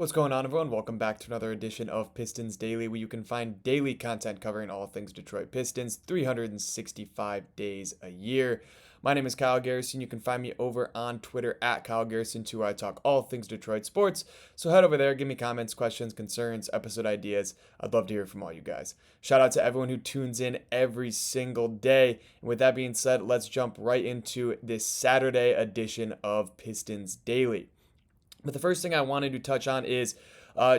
What's going on, everyone? Welcome back to another edition of Pistons Daily, where you can find daily content covering all things Detroit Pistons, 365 days a year. My name is Kyle Garrison. You can find me over on Twitter at Kyle Garrison, where I talk all things Detroit sports. So head over there, give me comments, questions, concerns, episode ideas. I'd love to hear from all you guys. Shout out to everyone who tunes in every single day. And with that being said, let's jump right into this Saturday edition of Pistons Daily. But the first thing I wanted to touch on is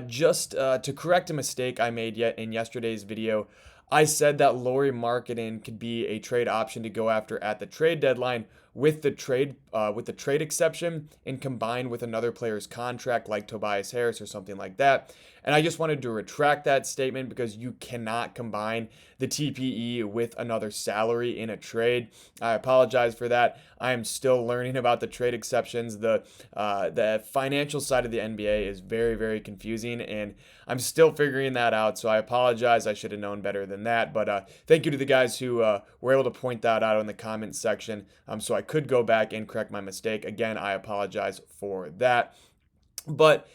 just to correct a mistake I made yet in yesterday's video. I said that Lauri Markkanen could be a trade option to go after at the trade deadline with the trade exception and combined with another player's contract like Tobias Harris or something like that. And I just wanted to retract that statement because you cannot combine the TPE with another salary in a trade. I apologize for that. I am still learning about the trade exceptions. The financial side of the NBA is very, very confusing, and I'm still figuring that out. So I apologize. I should have known better than that. But thank you to the guys who were able to point that out in the comments section. So I could go back and correct my mistake. Again, I apologize for that. But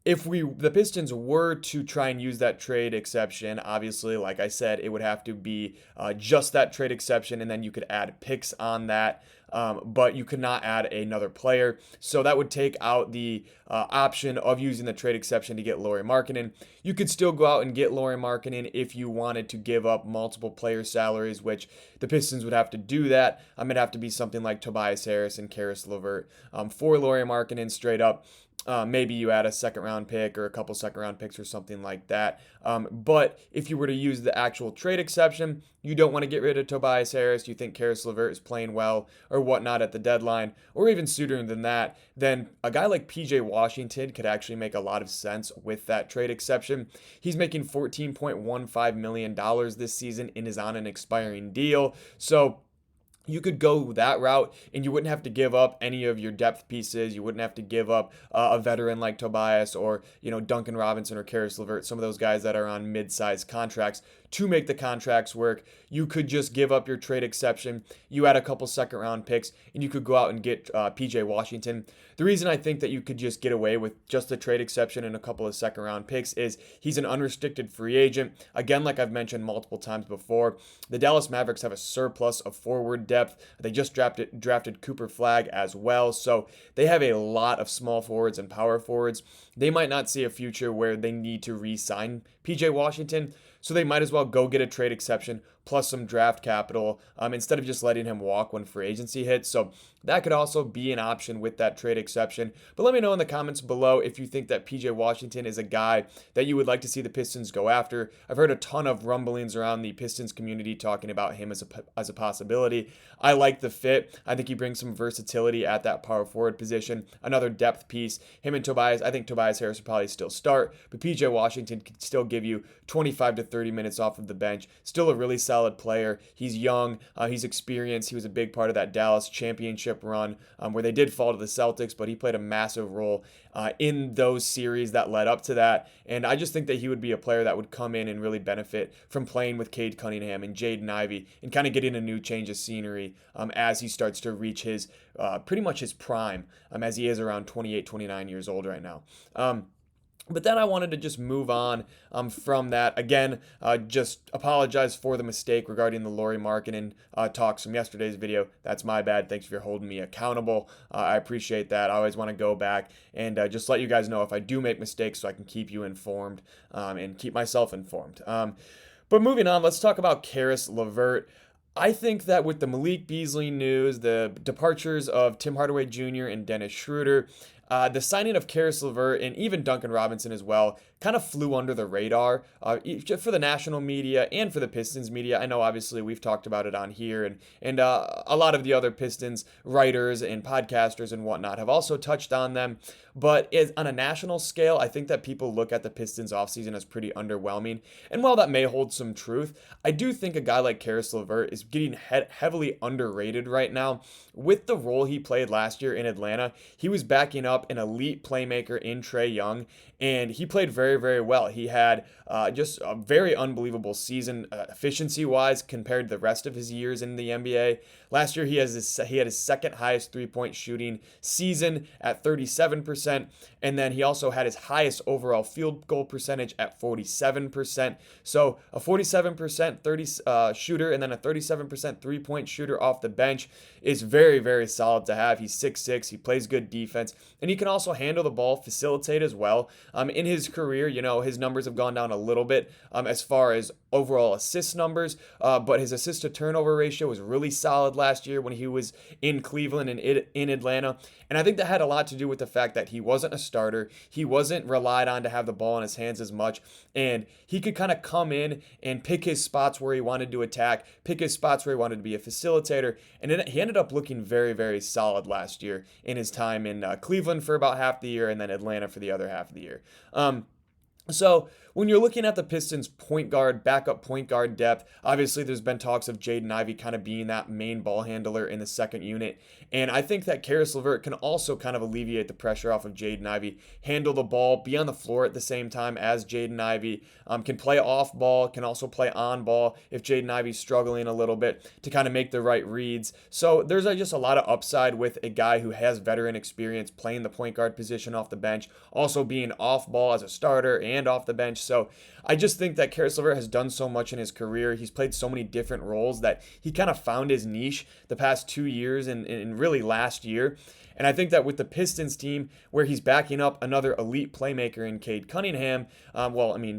if the Pistons were to try and use that trade exception, obviously, like I said, it would have to be just that trade exception, and then you could add picks on that. But you could not add another player. So that would take out the option of using the trade exception to get Lauri Markkanen. You could still go out and get Lauri Markkanen if you wanted to give up multiple player salaries, which the Pistons would have to do that. It'd have to be something like Tobias Harris and Caris LeVert for Lauri Markkanen straight up. Maybe you add a second round pick or a couple second round picks or something like that. But if you were to use the actual trade exception, you don't want to get rid of Tobias Harris. You think Caris LeVert is playing well or whatnot at the deadline, or even sooner than that, then a guy like PJ Washington could actually make a lot of sense with that trade exception. He's making $14.15 million this season and is on an expiring deal. So you could go that route and you wouldn't have to give up any of your depth pieces. You wouldn't have to give up a veteran like Tobias or, Duncan Robinson or Caris LeVert, some of those guys that are on mid-sized contracts to make the contracts work. You could just give up your trade exception. You add a couple second round picks and you could go out and get PJ Washington. The reason I think that you could just get away with just the trade exception and a couple of second round picks is he's an unrestricted free agent. Again, like I've mentioned multiple times before, the Dallas Mavericks have a surplus of forward depth. They just drafted Cooper Flagg as well. So they have a lot of small forwards and power forwards. They might not see a future where they need to re-sign PJ Washington. So they might as well go get a trade exception plus some draft capital instead of just letting him walk when free agency hits. So that could also be an option with that trade exception. But let me know in the comments below if you think that PJ Washington is a guy that you would like to see the Pistons go after. I've heard a ton of rumblings around the Pistons community talking about him as a possibility. I like the fit. I think he brings some versatility at that power forward position. Another depth piece. Him and Tobias, I think Tobias Harris would probably still start, but PJ Washington could still give you 25 to 30 minutes off of the bench. Still a really solid player. He's young. He's experienced. He was a big part of that Dallas championship run where they did fall to the Celtics, but he played a massive role in those series that led up to that. And I just think that he would be a player that would come in and really benefit from playing with Cade Cunningham and Jaden Ivey and kind of getting a new change of scenery as he starts to reach his pretty much his prime as he is around 28, 29 years old right now. But then I wanted to just move on from that. Again, just apologize for the mistake regarding the Lauri Markkanen talks from yesterday's video. That's my bad. Thanks for holding me accountable. I appreciate that. I always want to go back and just let you guys know if I do make mistakes so I can keep you informed and keep myself informed. But moving on, let's talk about Caris LeVert. I think that with the Malik Beasley news, the departures of Tim Hardaway Jr. and Dennis Schroeder, the signing of Caris LeVert and even Duncan Robinson as well kind of flew under the radar for the national media and for the Pistons media. I know obviously we've talked about it on here and a lot of the other Pistons writers and podcasters and whatnot have also touched on them. But on a national scale, I think that people look at the Pistons offseason as pretty underwhelming. And while that may hold some truth, I do think a guy like Caris LeVert is getting heavily underrated right now. With the role he played last year in Atlanta, he was backing up up an elite playmaker in Trae Young, and he played very, very well. He had just a very unbelievable season efficiency-wise compared to the rest of his years in the NBA. Last year, he had his second highest three-point shooting season at 37%, and then he also had his highest overall field goal percentage at 47%. So a 47% shooter and then a 37% three-point shooter off the bench is very, very solid to have. He's 6'6", he plays good defense, and he can also handle the ball, facilitate as well. In his career, his numbers have gone down a little bit as far as overall assist numbers, but his assist to turnover ratio was really solid last year when he was in Cleveland and in Atlanta. And I think that had a lot to do with the fact that he wasn't a starter. He wasn't relied on to have the ball in his hands as much. And he could kind of come in and pick his spots where he wanted to attack, pick his spots where he wanted to be a facilitator. And then he ended up looking very, very solid last year in his time in Cleveland for about half the year and then Atlanta for the other half of the year. So when you're looking at the Pistons point guard, backup point guard depth, obviously there's been talks of Jaden Ivey kind of being that main ball handler in the second unit. And I think that Caris LeVert can also kind of alleviate the pressure off of Jaden Ivey, handle the ball, be on the floor at the same time as Jaden Ivey, can play off ball, can also play on ball if Jaden Ivey's struggling a little bit to kind of make the right reads. So there's just a lot of upside with a guy who has veteran experience playing the point guard position off the bench, also being off ball as a starter and off the bench. So I just think that Caris LeVert has done so much in his career. He's played so many different roles that he kind of found his niche the past 2 years and really last year. And I think that with the Pistons team, where he's backing up another elite playmaker in Cade Cunningham,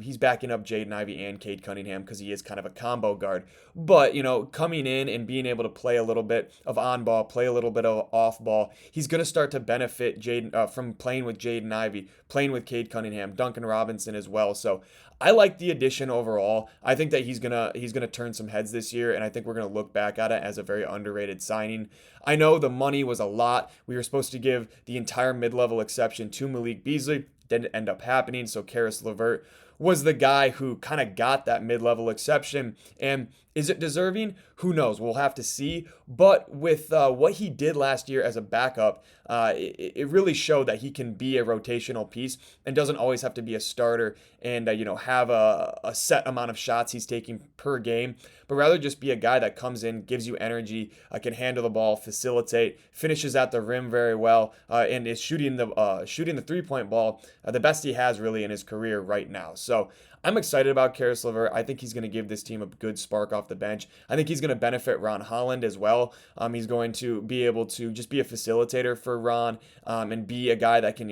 he's backing up Jaden Ivey and Cade Cunningham because he is kind of a combo guard. But, coming in and being able to play a little bit of on-ball, play a little bit of off-ball, he's going to start to benefit Jaden from playing with Jaden Ivey, playing with Cade Cunningham, Duncan Robinson as well. So I like the addition overall. I think that he's gonna turn some heads this year, and I think we're gonna look back at it as a very underrated signing. I know the money was a lot. We were supposed to give the entire mid-level exception to Malik Beasley. Didn't end up happening, so Caris LeVert was the guy who kind of got that mid-level exception. And is it deserving? Who knows? We'll have to see. But with what he did last year as a backup, it really showed that he can be a rotational piece and doesn't always have to be a starter and have a set amount of shots he's taking per game, but rather just be a guy that comes in, gives you energy, can handle the ball, facilitate, finishes at the rim very well, and is shooting the three-point ball the best he has really in his career right now. So I'm excited about Caris LeVert. I think he's going to give this team a good spark off the bench. I think he's going to benefit Ron Holland as well. He's going to be able to just be a facilitator for Ron and be a guy that can,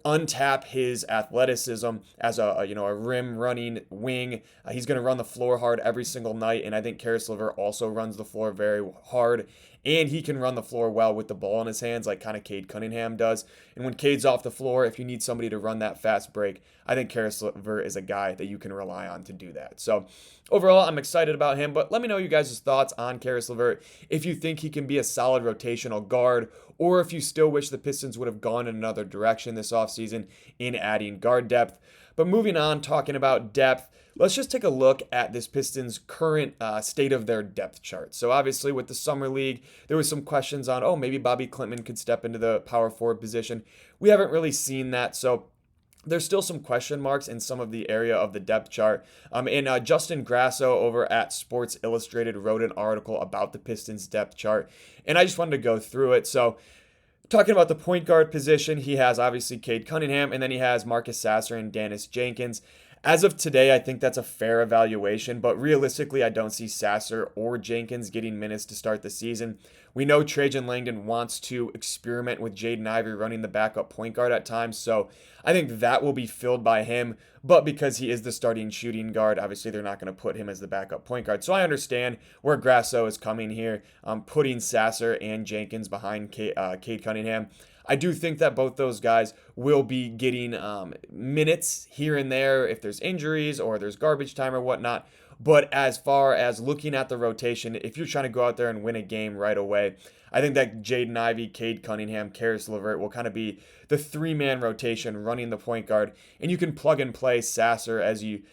untap his athleticism as a rim running wing. He's going to run the floor hard every single night, and I think Caris LeVert also runs the floor very hard. And he can run the floor well with the ball in his hands like kind of Cade Cunningham does. And when Cade's off the floor, if you need somebody to run that fast break, I think Caris LeVert is a guy that you can rely on to do that. So overall, I'm excited about him. But let me know you guys' thoughts on Caris LeVert. If you think he can be a solid rotational guard, or if you still wish the Pistons would have gone in another direction this offseason in adding guard depth. But moving on, talking about depth, let's just take a look at this Pistons' current state of their depth chart. So obviously with the Summer League, there was some questions on, maybe Bobby Klintman could step into the power forward position. We haven't really seen that, so there's still some question marks in some of the area of the depth chart. And Justin Grasso over at Sports Illustrated wrote an article about the Pistons depth chart, and I just wanted to go through it. So talking about the point guard position, he has obviously Cade Cunningham, and then he has Marcus Sasser and Dennis Jenkins. As of today, I think that's a fair evaluation, but realistically, I don't see Sasser or Jenkins getting minutes to start the season. We know Trajan Langdon wants to experiment with Jaden Ivey running the backup point guard at times, so I think that will be filled by him, but because he is the starting shooting guard, obviously they're not going to put him as the backup point guard. So I understand where Grasso is coming here, putting Sasser and Jenkins behind Cade Cunningham. I do think that both those guys will be getting minutes here and there if there's injuries or there's garbage time or whatnot. But as far as looking at the rotation, if you're trying to go out there and win a game right away, I think that Jaden Ivey, Cade Cunningham, Caris LeVert will kind of be the three-man rotation running the point guard, and you can plug and play Sasser as you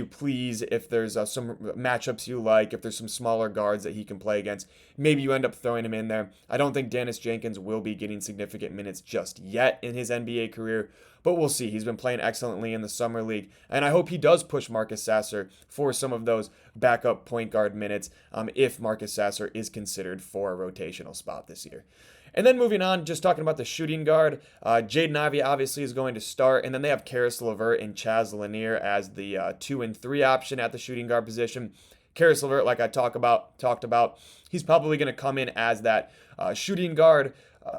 please. If there's some matchups you like, if there's some smaller guards that he can play against, maybe you end up throwing him in there. I don't think Dennis Jenkins will be getting significant minutes just yet in his NBA career, but we'll see. He's been playing excellently in the summer league, and I hope he does push Marcus Sasser for some of those backup point guard minutes if Marcus Sasser is considered for a rotational spot this year. And then moving on, just talking about the shooting guard, Jaden Ivey obviously is going to start, and then they have Caris LeVert and Chaz Lanier as the 2 and 3 option at the shooting guard position. Caris LeVert, like I talked about, he's probably going to come in as that shooting guard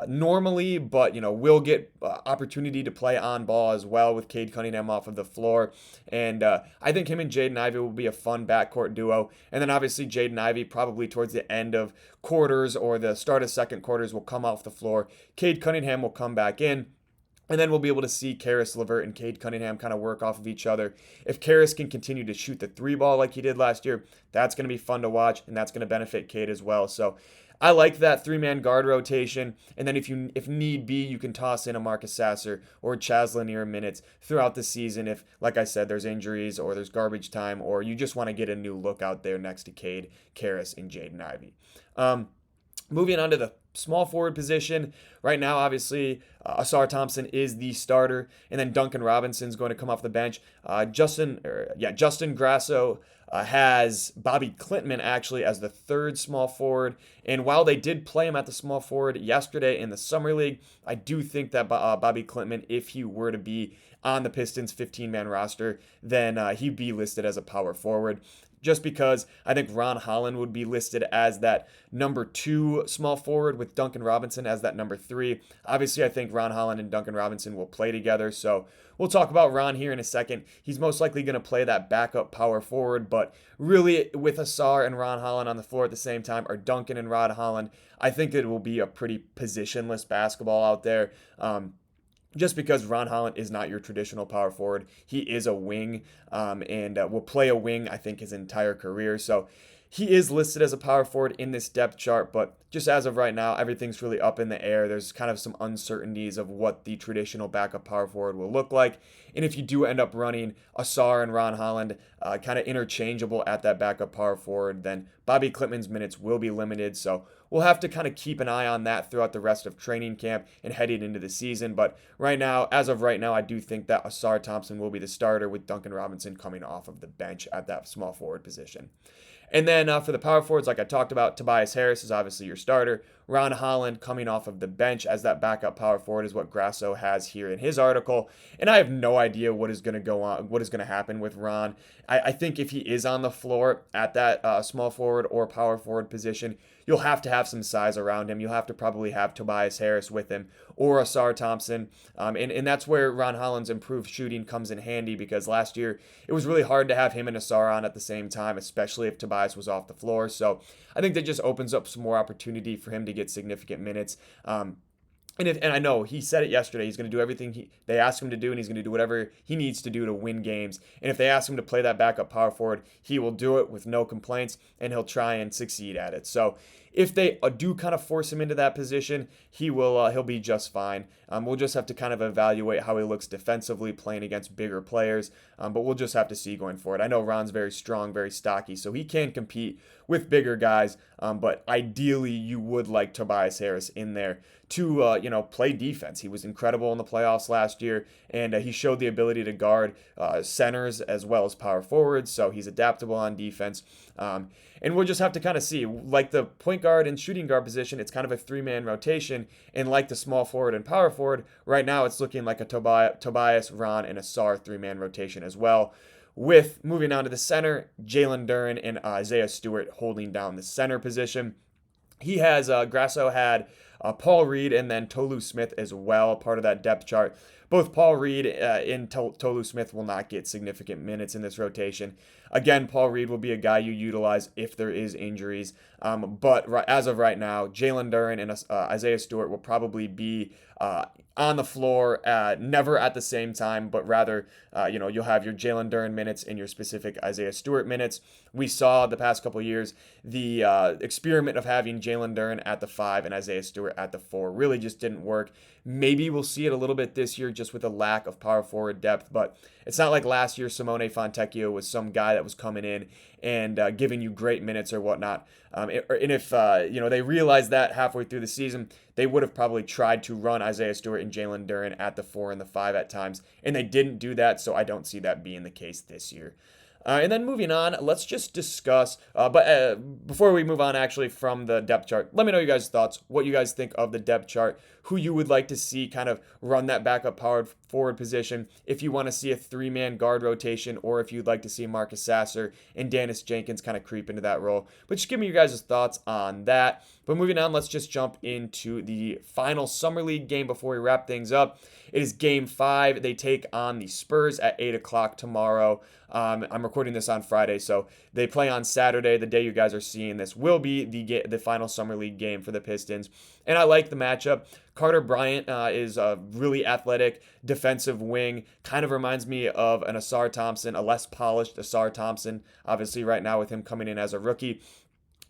normally, but will get opportunity to play on ball as well with Cade Cunningham off of the floor. And I think him and Jaden Ivey will be a fun backcourt duo. And then obviously Jaden Ivey probably towards the end of quarters or the start of second quarters will come off the floor. Cade Cunningham will come back in. And then we'll be able to see Caris LeVert and Cade Cunningham kind of work off of each other. If Caris can continue to shoot the 3-ball like he did last year, that's going to be fun to watch, and that's going to benefit Cade as well. So I like that 3-man guard rotation. And then if need be, you can toss in a Marcus Sasser or Chaz Lanier minutes throughout the season if, like I said, there's injuries or there's garbage time or you just want to get a new look out there next to Cade, Caris, and Jaden Ivey. Moving on to the small forward position. Right now, obviously, Ausar Thompson is the starter, and then Duncan Robinson's going to come off the bench. Justin Grasso has Bobby Klintman actually as the third small forward, and while they did play him at the small forward yesterday in the Summer League, I do think that Bobby Klintman, if he were to be on the Pistons 15-man roster, then he'd be listed as a power forward. Just because I think Ron Holland would be listed as that number 2 small forward with Duncan Robinson as that number 3. Obviously, I think Ron Holland and Duncan Robinson will play together, so we'll talk about Ron here in a second. He's most likely going to play that backup power forward, but really with Ausar and Ron Holland on the floor at the same time, or Duncan and Ron Holland, I think it will be a pretty positionless basketball out there. Just because Ron Holland is not your traditional power forward. He is a wing and will play a wing, I think, his entire career. So he is listed as a power forward in this depth chart, but just as of right now, everything's really up in the air. There's kind of some uncertainties of what the traditional backup power forward will look like. And if you do end up running Ausar and Ron Holland kind of interchangeable at that backup power forward, then Bobby Klintman's minutes will be limited. So we'll have to kind of keep an eye on that throughout the rest of training camp and heading into the season. But right now, as of right now, I do think that Ausar Thompson will be the starter with Duncan Robinson coming off of the bench at that small forward position. And then for the power forwards, like I talked about, Tobias Harris is obviously your starter. Ron Holland coming off of the bench as that backup power forward is what Grasso has here in his article. And I have no idea what is going to go on, what is going to happen with Ron. I think if he is on the floor at that small forward or power forward position, you'll have to have some size around him. You'll have to probably have Tobias Harris with him or Ausar Thompson. And that's where Ron Holland's improved shooting comes in handy, because last year it was really hard to have him and Ausar on at the same time, especially if Tobias was off the floor. So I think that just opens up some more opportunity for him to get significant minutes. And I know he said it yesterday. He's going to do everything they ask him to do, and he's going to do whatever he needs to do to win games. And if they ask him to play that backup power forward, he will do it with no complaints, and he'll try and succeed at it. So if they do kind of force him into that position, he'll be just fine. We'll just have to kind of evaluate how he looks defensively playing against bigger players, but we'll just have to see going forward. I know Ron's very strong, very stocky, so he can compete with bigger guys, but ideally you would like Tobias Harris in there to play defense. He was incredible in the playoffs last year, and he showed the ability to guard centers as well as power forwards, so he's adaptable on defense. And we'll just have to kind of see. Like the point guard and shooting guard position, it's kind of a 3-man rotation. And like the small forward and power forward, right now it's looking like a Tobias, Ron, and Ausar 3-man rotation as well. With moving on to the center, Jalen Duren and Isaiah Stewart holding down the center position. Grasso had Paul Reed and then Tolu Smith as well, part of that depth chart. Both Paul Reed and Tolu Smith will not get significant minutes in this rotation. Again, Paul Reed will be a guy you utilize if there is injuries. But as of right now, Jalen Duren and Isaiah Stewart will probably be on the floor, never at the same time, but rather, you'll have your Jalen Duren minutes and your specific Isaiah Stewart minutes. We saw the past couple of years the experiment of having Jalen Duren at the 5 and Isaiah Stewart at the 4 really just didn't work. Maybe we'll see it a little bit this year just with a lack of power forward depth, but it's not like last year Simone Fontecchio was some guy that was coming in and giving you great minutes or whatnot. And if they realized that halfway through the season, they would have probably tried to run Isaiah Stewart and Jalen Duren at the 4 and the 5 at times, and they didn't do that, so I don't see that being the case this year. And then moving on, let's just discuss, but before we move on actually from the depth chart, let me know your guys' thoughts, what you guys think of the depth chart, who you would like to see kind of run that backup powered forward position, if you want to see a 3-man guard rotation, or if you'd like to see Marcus Sasser and Dennis Jenkins kind of creep into that role. But just give me your guys' thoughts on that. But moving on, let's just jump into the final Summer League game before we wrap things up. It is Game 5. They take on the Spurs at 8 o'clock tomorrow. I'm recording this on Friday, so they play on Saturday. The day you guys are seeing this will be the final Summer League game for the Pistons. And I like the matchup. Carter Bryant is a really athletic defensive wing. Kind of reminds me of an Asar Thompson, a less polished Asar Thompson, obviously right now with him coming in as a rookie.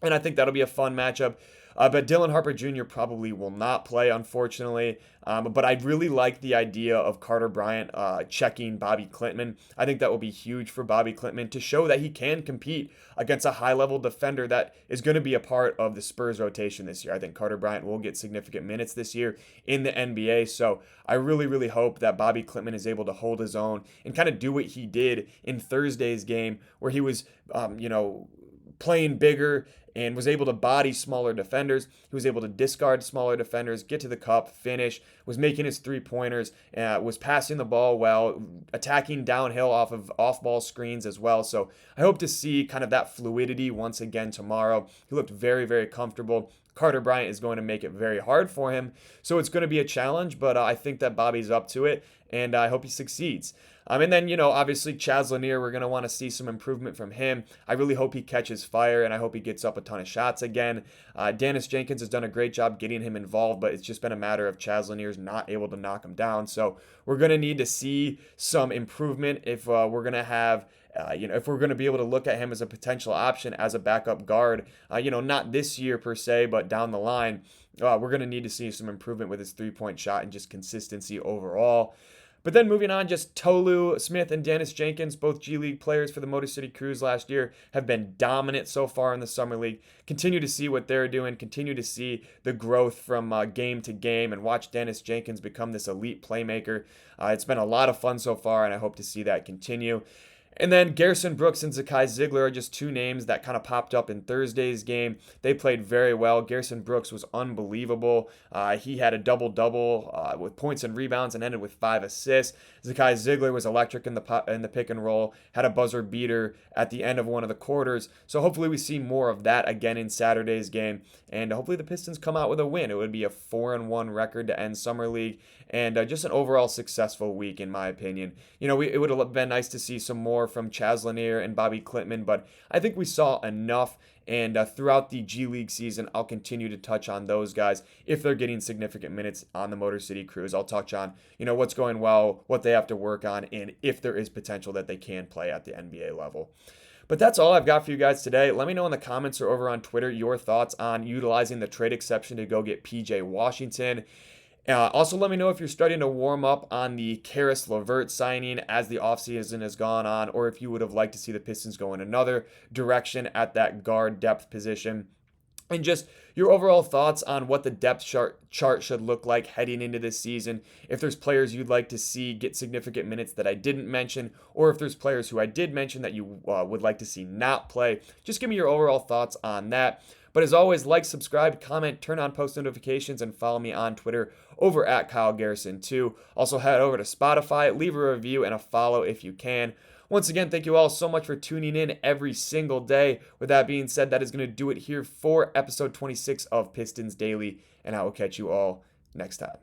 And I think that'll be a fun matchup. But Dylan Harper Jr. probably will not play, unfortunately. But I really like the idea of Carter Bryant checking Bobby Klintman. I think that will be huge for Bobby Klintman to show that he can compete against a high-level defender that is going to be a part of the Spurs rotation this year. I think Carter Bryant will get significant minutes this year in the NBA. So I really, really hope that Bobby Klintman is able to hold his own and kind of do what he did in Thursday's game where he was, playing bigger and was able to body smaller defenders. He was able to discard smaller defenders, get to the cup, finish, was making his three-pointers, was passing the ball well, attacking downhill off of off-ball screens as well. So I hope to see kind of that fluidity once again tomorrow. He looked very, very comfortable. Carter Bryant is going to make it very hard for him. So it's going to be a challenge, but I think that Bobby's up to it, and I hope he succeeds. And then, obviously Chaz Lanier, we're going to want to see some improvement from him. I really hope he catches fire, and I hope he gets up a ton of shots again. Dennis Jenkins has done a great job getting him involved, but it's just been a matter of Chaz Lanier's not able to knock him down. So we're going to need to see some improvement if we're going to have if we're going to be able to look at him as a potential option as a backup guard, not this year per se, but down the line, we're going to need to see some improvement with his three-point shot and just consistency overall. But then moving on, just Tolu Smith and Dennis Jenkins, both G League players for the Motor City Cruise last year, have been dominant so far in the Summer League. Continue to see what they're doing, continue to see the growth from game to game, and watch Dennis Jenkins become this elite playmaker. It's been a lot of fun so far, and I hope to see that continue. And then Garrison Brooks and Zakai Ziegler are just two names that kind of popped up in Thursday's game. They played very well. Garrison Brooks was unbelievable. He had a double-double with points and rebounds and ended with 5 assists. Zakai Ziegler was electric in the pick and roll, had a buzzer beater at the end of one of the quarters. So hopefully we see more of that again in Saturday's game. And hopefully the Pistons come out with a win. It would be a 4-1 record to end Summer League. And just an overall successful week, in my opinion. It would have been nice to see some more from Chaz Lanier and Bobby Klintman, but I think we saw enough. And throughout the G League season, I'll continue to touch on those guys if they're getting significant minutes on the Motor City Cruise. I'll touch on, what's going well, what they have to work on, and if there is potential that they can play at the NBA level. But that's all I've got for you guys today. Let me know in the comments or over on Twitter your thoughts on utilizing the trade exception to go get PJ Washington. Also, let me know if you're starting to warm up on the Caris LeVert signing as the offseason has gone on, or if you would have liked to see the Pistons go in another direction at that guard depth position. And just your overall thoughts on what the depth chart should look like heading into this season. If there's players you'd like to see get significant minutes that I didn't mention, or if there's players who I did mention that you would like to see not play, just give me your overall thoughts on that. But as always, like, subscribe, comment, turn on post notifications, and follow me on Twitter over at Kyle Garrison 2. Also head over to Spotify, leave a review and a follow if you can. Once again, thank you all so much for tuning in every single day. With that being said, that is going to do it here for episode 26 of Pistons Daily, and I will catch you all next time.